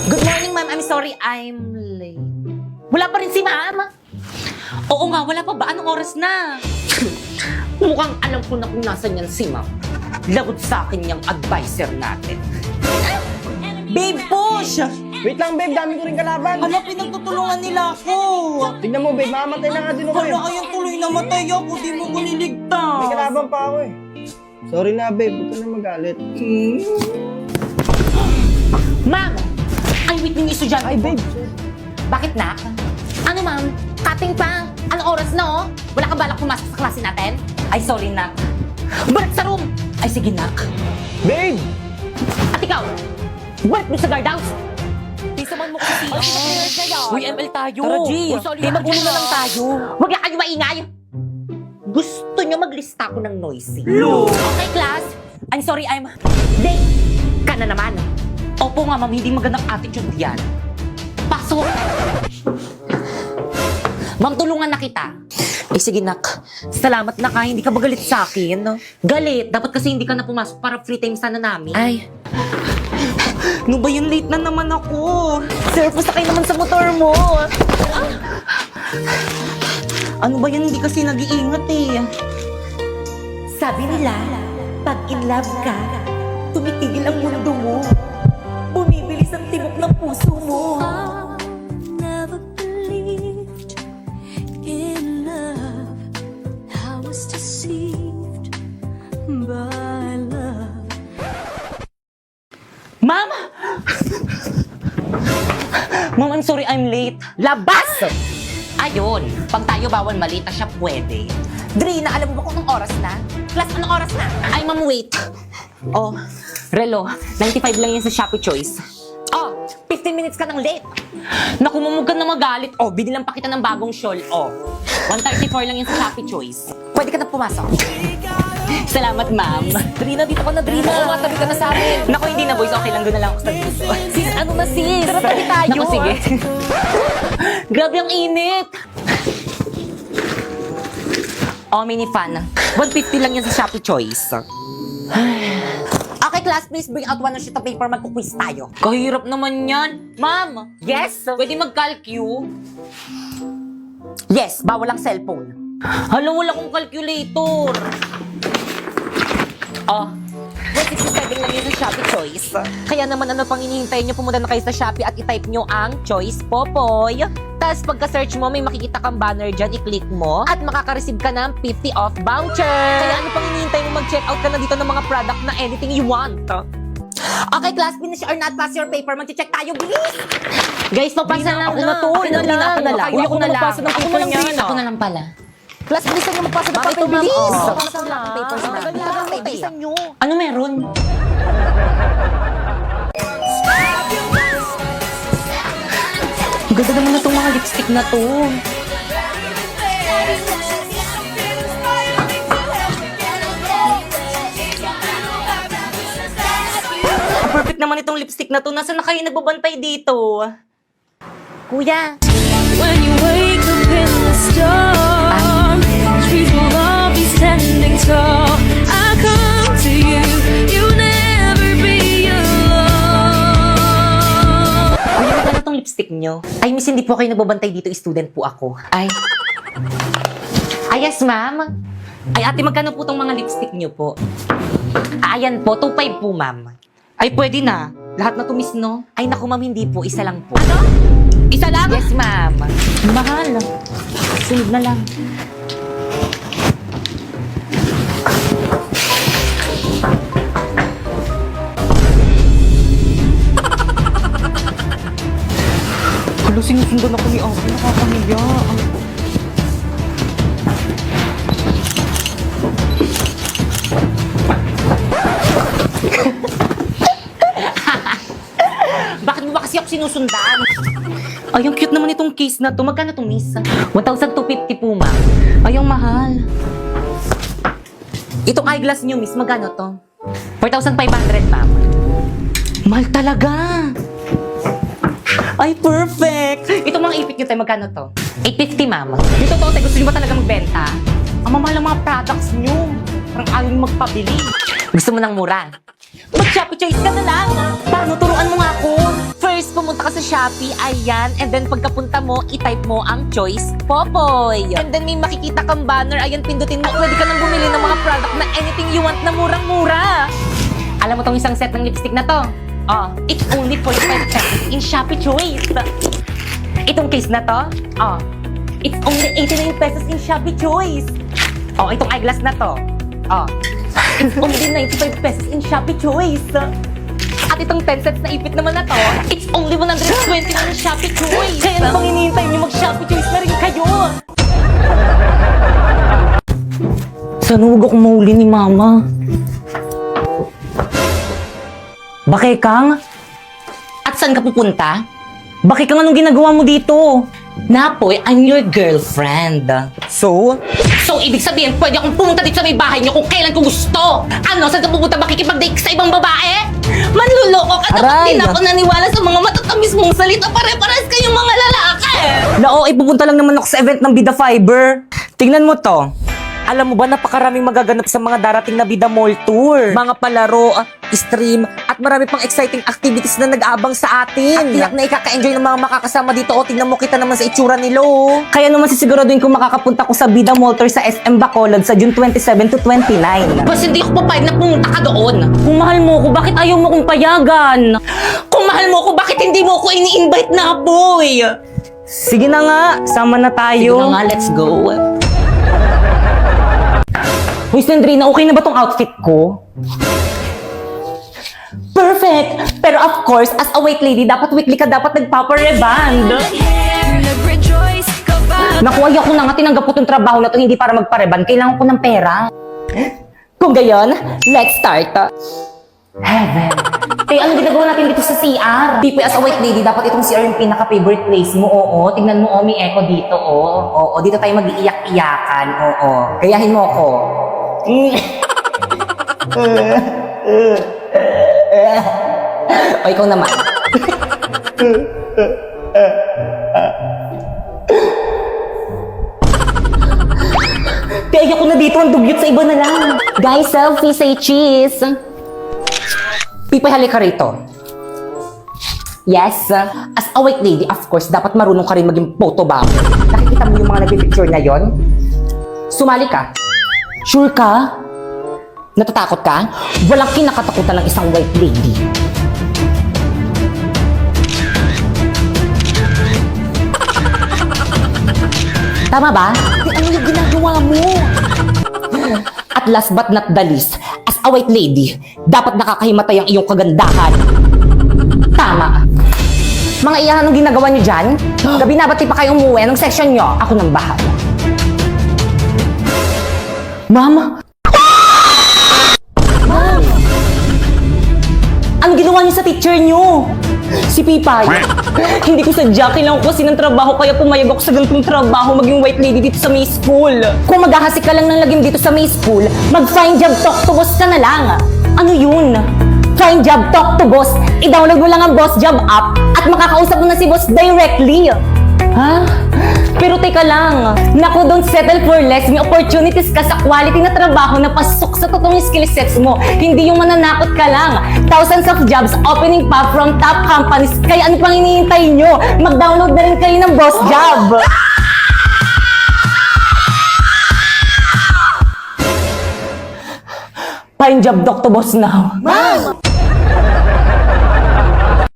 Good morning, ma'am. I'm sorry, I'm late. Wala pa rin si ma'am. Oo nga, wala pa ba? Anong oras na? Mukhang alam ko na kung nasan yan si ma'am. Lagot sa akin yung advisor natin. Babe, push! Wait lang, babe. Dami ko rin kalaban. Hala, pinagtutulungan nila ako. Tignan mo, babe. Mamamatay na nga din ako eh. Hala, ayun tuloy namatay ako. Di mo ko niligtas. May kalaban pa ako eh. Sorry na, babe. Huwag ka na magalit. Ma'am! Ay, wait yung estudyante Ay, babe. Bakit na? Ano, ma'am? Cutting pa? Anong oras na, oh? Wala ka balak pumasok sa klase natin? Ay, sorry, nak. Balik sa room! Ay, sige, nak. Babe! At ikaw, balik mo sa guardhouse! Di saman mo kasi Uy, ML tayo! Tara, G. Uy, sorry, magulo na lang tayo! Huwag na kayo maingay! Gusto nyo maglista ko ng noisy. Okay, class. I'm sorry, I'm late. Ka na naman. Opo nga, ma'am, hindi magandang attitude yan. Pasok! Ma'am, tulungan na kita. Eh, sige, nak. Salamat na ka. Hindi ka ba galit sa akin? Galit. Dapat kasi hindi ka na pumasok para free time sana namin. Ay. No ba yun? Late na naman ako. Sir, pasakay naman sa motor mo. Ano ba yan? Hindi kasi nag-iingat eh. Sabi nila, pag in love ka, tumitigil ang mundo mo. Bumibilis ang tibok ng puso mo. Never believed in love. I was deceived by love. Ma'am! Ma'am, I'm sorry I'm late. Labas! Ayun, pag tayo bawal malita siya pwede. Drina, alam mo ba kung anong oras na? Class, anong oras na? Ay, ma'am, wait. Oh, relo, 95 lang yan sa Shopee Choice. Oh, 15 minutes ka nang late. Naku, mamug ka na magalit. Oh, binilang pa kita ng bagong shawl. Oh, 134 lang yan sa Shopee Choice. Pwede ka na pumasok. Salamat, ma'am. Drina, dito ka na, Drina. Oo, matabi ka na sa amin. Naku, hindi na, boys. Okay lang, doon na lang ako sa dito. Sis, ano na, sis? Tara, tabi tayo. Naku, sige. Grabe ang init. Oh, mini fan. 150 lang yan sa Shopee Choice. Okay, class, please bring out one sheet of paper. Magkuquiz tayo. Kahirap naman yan. Ma'am. Yes? Pwede mag-calcu? Yes, bawal ang cellphone. Hala, wala kong calculator. Oh, 167 lang yun sa Shopee Choice. Kaya naman ano pang hinihintay nyo, pumunta na kayo sa Shopee at i-type nyo ang Choice Popoy. Tapos pagka-search mo, may makikita kang banner dyan, i-click mo at makaka-receive ka ng 50 off voucher. Kaya ano pang hinihintay mo, mag-check out ka na dito ng mga product na anything you want. Okay, class, finish or not, pass your paper. Mag-check tayo, bilis! Guys, papasa na ako na to. Ako na lang. Ako na lang. Uy, ako na lang. magpasa ng Ako paper na lang, niyan. Drina. Ako na lang pala. Class, bilisan niyo magpasa ng Bakit papel, ito, ma'am? bilis. Oo. Papasa lang ang papers na. Bilisan niyo. Ano meron? Ang ganda naman na itong mga lipstick na to. Ang perfect naman itong lipstick na to. Nasaan na kayo nagbabantay dito? Kuya. When you wake up in the storm, trees will all be standing tall. I come to you, you never be alone. Kuya, magkano itong lipstick nyo? Ay, miss, hindi po kayo nagbabantay dito. Student po ako. Ay. Ay, yes, ma'am. Ay, ate, magkano po itong mga lipstick nyo po? Ayan po, 2.5 po, ma'am. Ay, pwede na. Lahat na to, miss, no? Ay, naku, ma'am, hindi po. Isa lang po. Ano? Isa lang? Yes, ma'am. Mahal. Sunod na lang. Hala, sinusundan ako ni Ate. Nakakamiya. Bakit mo ba kasi ako sinusundan? Ay, ang cute naman itong case na to. Magkano to, miss? 1,250 po, ma'am. Ay, ang mahal. Itong eyeglass nyo, miss, magkano to? 4,500, ma'am. Mahal talaga. Ay, perfect! Itong mga ipit nyo tayo, magkano to? 850, ma'am. Dito to, gusto nyo ba talaga magbenta? Ang mamahal ng mga products nyo. Parang ayaw nyo magpabili. Gusto mo ng mura? Mag-Shopee Choice ka na lang. Paano? Turuan mo nga ako. First, pumunta ka sa Shopee, ayan. And then pagkapunta mo, i-type mo ang choice Popoy. And then may makikita kang banner, ayan, pindutin mo. Pwede ka nang bumili ng mga product na anything you want na murang-mura. Alam mo tong isang set ng lipstick na to? Oh, it's only 45 pesos in Shopee Choice. Itong case na to? Oh, it's only 89 pesos in Shopee Choice. Oh, itong eyeglass na to? Oh, it's only 95 pesos in Shopee Choice. At itong 10 sets na ipit naman na to, it's only 120 na in Shopee Choice. Kaya ano bang hinihintay niyo, mag-Shopee Choice na rin kayo? Sana huwag akong mahuli ni Mama. Bakit Kang? At saan ka pupunta? Bakit Kang, anong ginagawa mo dito? Napoy, I'm your girlfriend. So? So, ibig sabihin, pwede akong pumunta dito sa may bahay niyo kung kailan ko gusto. Ano, saan ka pupunta? Makikipag-date ka sa ibang babae? Manluloko ka, dapat Aray! din ako naniwala sa mga matatamis mong salita. Pare-pares kayong mga lalaki. Oo, ipupunta lang naman ako sa event ng Bida Fiber. Tingnan mo to. Alam mo ba, napakaraming magaganap sa mga darating na Bida Mall Tour. Mga palaro, stream, at marami pang exciting activities na nag-aabang sa atin. At tiyak na ikaka-enjoy ng mga makakasama dito. O, tingnan mo, kita naman sa itsura nila, oh. Kaya naman sisiguraduhin kung makakapunta ko sa Bida Mall Tour sa SM Bacolod sa June 27 to 29. Basta hindi ako papayag na pumunta ka doon. Kung mahal mo ko, bakit ayaw mo kong payagan? Kung mahal mo ako, bakit hindi mo ako ini-invite na, boy? Sige na nga, sama na tayo. Sige na nga, let's go. Hoy, Sandrina, okay na ba tong outfit ko? Perfect! Pero of course, as a white lady, dapat weekly ka dapat nagpapareband. Nag-rejoice ka ba? Naku, ayaw ko na nga tinanggap ko tong trabaho na to hindi para magpareban. Kailangan ko ng pera. Kung gayon, let's start. Heaven. Tay, anong ginagawa natin dito sa CR? Pipi, as a white lady, dapat itong CR yung pinaka-favorite place mo. Oo, tignan mo, may echo dito, oo. Oo, dito tayo mag-iiyak-iyakan, oo. Gayahin mo ako. O, ikaw naman. Tay, ako na dito. Ang dugyot sa iba na lang. Guys, selfie, say cheese. Pipi, halika rito. Yes, as a white lady, of course, dapat marunong ka rin maging photo bomb. Nakikita mo yung mga nag-picture na yon? Sumali ka. Sure ka? Natatakot ka? Walang kinakatakutan ng isang white lady. Tama ba? Ano yung ginagawa mo? At last but not the least, as a white lady, dapat nakakahimatay ang iyong kagandahan. Tama. Mga iyahan, anong ginagawa niyo dyan? Gabi na, ba't di pa kayo umuwi? Anong section niyo? Ako nang bahala. Mama! Ma'am! Anong ginawa niyo sa teacher niyo? Si Pipay. Hindi ko sadya, kailangan ko kasi ng trabaho kaya pumayag ako sa ganitong trabaho maging white lady dito sa May School. Kung maghahasik ka lang ng lagim dito sa May School, mag-find job talk to boss ka na lang. Ano yun? Find job talk to boss. I-download mo lang ang Boss Job app at makakausap mo na si boss directly. Ha? Pero teka lang. Naku, don't settle for less. May opportunities ka sa quality na trabaho na pasok sa totoong skill sets mo. Hindi yung mananakot ka lang. Thousands of jobs opening pa from top companies. Kaya ano pang hinihintay nyo? Mag-download na rin kayo ng Boss Job. Find job, Dr. Boss now. Ma'am!